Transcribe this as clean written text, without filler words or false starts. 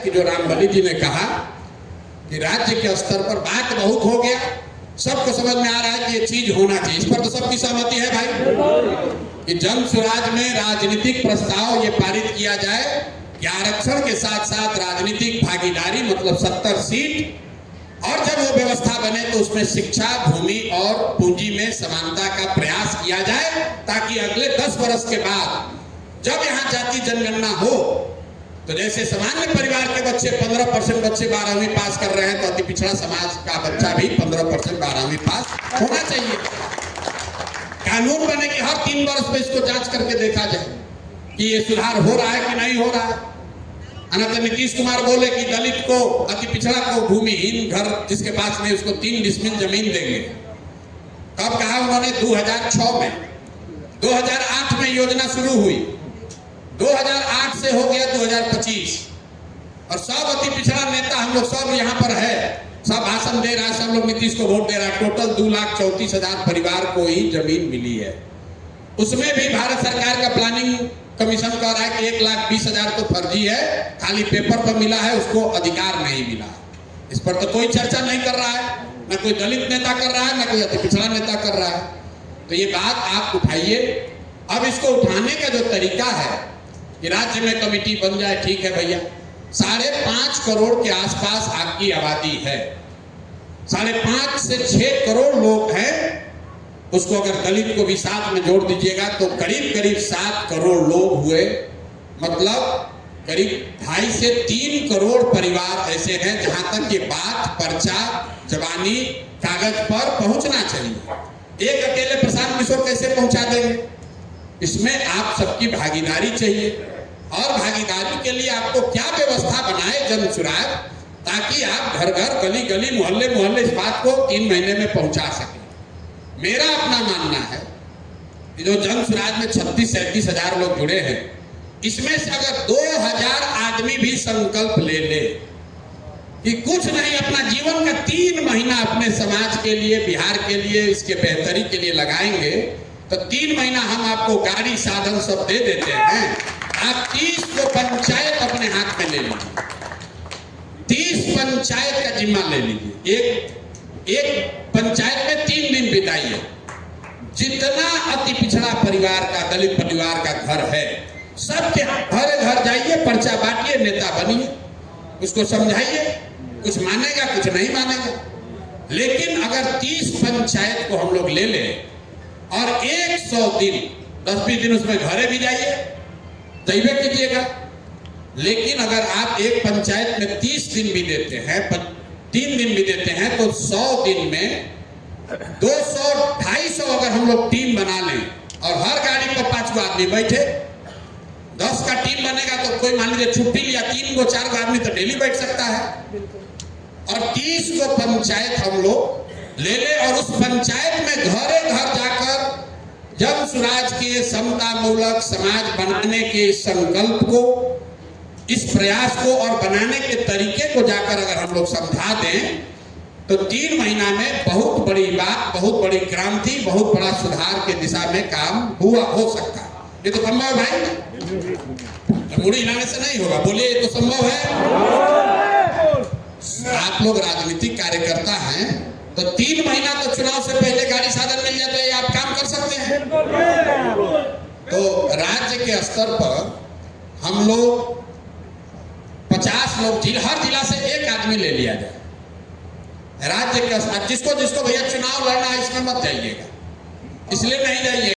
कि जो रामबली जी ने कहा कि राज्य के स्तर पर बात बहुत हो गया, सबको समझ में आ रहा है कि ये चीज होना चाहिए। इस पर तो सबकी सहमति है भाई कि जन स्वराज में राजनीतिक प्रस्ताव ये पारित किया जाए कि आरक्षण के साथ साथ राजनीतिक भागीदारी मतलब 70 सीट, और जब वो व्यवस्था बने तो उसमें शिक्षा, भूमि और पूंजी में समानता का प्रयास किया जाए, ताकि अगले 10 वर्ष के बाद जब यहाँ जाति जनगणना हो तो जैसे सामान्य परिवार के बच्चे 15% बच्चे 12वीं पास कर रहे हैं, तो अति पिछड़ा समाज का बच्चा भी 15% 12वीं पास होना चाहिए। कानून बने कि हर 3 वर्ष में इसको जांच करके देखा जाए कि ये सुधार हो रहा है कि नहीं हो रहा है। अनंत नीतीश कुमार बोले कि दलित को, अति पिछड़ा को भूमिहीन घर जिसके पास नहीं उसको 3 डिसमिल जमीन देंगे। कब कहा उन्होंने? 2006 में। 2008 में योजना शुरू हुई, 2008 से हो गया 2025, और सब अति पिछड़ा नेता हम लोग सब यहाँ पर है, सब भाषण दे रहा है, सब लोग नीतीश को वोट दे रहा है। टोटल 2,34,000 परिवार को ही जमीन मिली है। उसमें भी भारत सरकार का प्लानिंग कमीशन कह रहा है कि 1,20,000 तो फर्जी है, खाली पेपर पर मिला है, उसको अधिकार नहीं मिला। इस पर तो कोई चर्चा नहीं कर रहा है, न कोई दलित नेता कर रहा है, न कोई अति पिछड़ा नेता कर रहा है। तो ये बात आप उठाइए। अब इसको उठाने का जो तरीका है कि राज्य में कमेटी बन जाए, ठीक है भैया। 5.5 करोड़ के आसपास आपकी आबादी है, 5.5 से 6 करोड़ लोग हैं। उसको अगर दलित को भी साथ में जोड़ दीजिएगा तो करीब करीब 7 करोड़ लोग हुए, मतलब करीब 2.5 से 3 करोड़ परिवार ऐसे हैं जहां तक ये बात पर्चा जबानी कागज पर पहुंचना चाहिए। एक अकेले प्रशांत किशोर कैसे पहुंचा देंगे? इसमें आप सबकी भागीदारी चाहिए, और भागीदारी के लिए आपको क्या व्यवस्था बनाए जन सुराग, ताकि आप घर घर, गली गली, मोहल्ले मोहल्ले इस बात को 3 महीने में पहुंचा सकें। मेरा अपना मानना है कि जो जन सुराज में 36-37 हजार लोग जुड़े हैं, इसमें से अगर 2000 आदमी भी संकल्प ले ले कि कुछ नहीं, अपना जीवन का 3 महीना अपने समाज के लिए, बिहार के लिए, इसके बेहतरी के लिए लगाएंगे, तो 3 महीना हम आपको गाड़ी साधन सब दे देते हैं। आप 30 को पंचायत अपने हाथ में ले लीजिए, 30 पंचायत का जिम्मा ले लीजिए। एक पंचायत में 3 दिन बिताइए। जितना अति पिछड़ा परिवार का, दलित परिवार का घर है, सबके घर घर जाइए, पर्चा बांटिए, नेता बनिए, उसको समझाइए, कुछ मानेगा कुछ नहीं मानेगा। लेकिन अगर 30 पंचायत को हम लोग ले लें और 100 दिन, 10-20 दिन उसमें घरे भी जाइए, तैबे कीजिएगा। लेकिन अगर आप एक पंचायत में 30 दिन भी देते हैं, 3 दिन भी देते हैं, तो 100 दिन में 200-250 अगर हम लोग टीम बना लें और हर गाड़ी पर 5 गो आदमी बैठे, 10 का टीम बनेगा तो कोई मान लीजिए छुट्टी लिया, 3 गो 4 गो आदमी तो डेली बैठ सकता है। और 30 गो पंचायत हम लोग ले ले और उस पंचायत में घरे घर जाकर जन सुराज के समता मूलक समाज बनाने के संकल्प को, इस प्रयास को और बनाने के तरीके को जाकर अगर हम लोग समझा दें, तो 3 महीना में बहुत बड़ी बात, बहुत बड़ी क्रांति, बहुत बड़ा सुधार के दिशा में काम हो सकता है। ये तो संभव है भाई, मुड़ी हिलाने से नहीं होगा। बोलिए, ये तो संभव है। आप लोग राजनीतिक कार्यकर्ता हैं, तो 3 महीना तो चुनाव से पहले गाड़ी साधन मिल जाता है, आप काम कर सकते हैं। तो राज्य के स्तर पर हम लोग 50 लोग, हर जिला से 1 आदमी ले लिया जाए। राज्य का जिसको भैया चुनाव लड़ना है इसमें मत जाइएगा, इसलिए नहीं जाइए।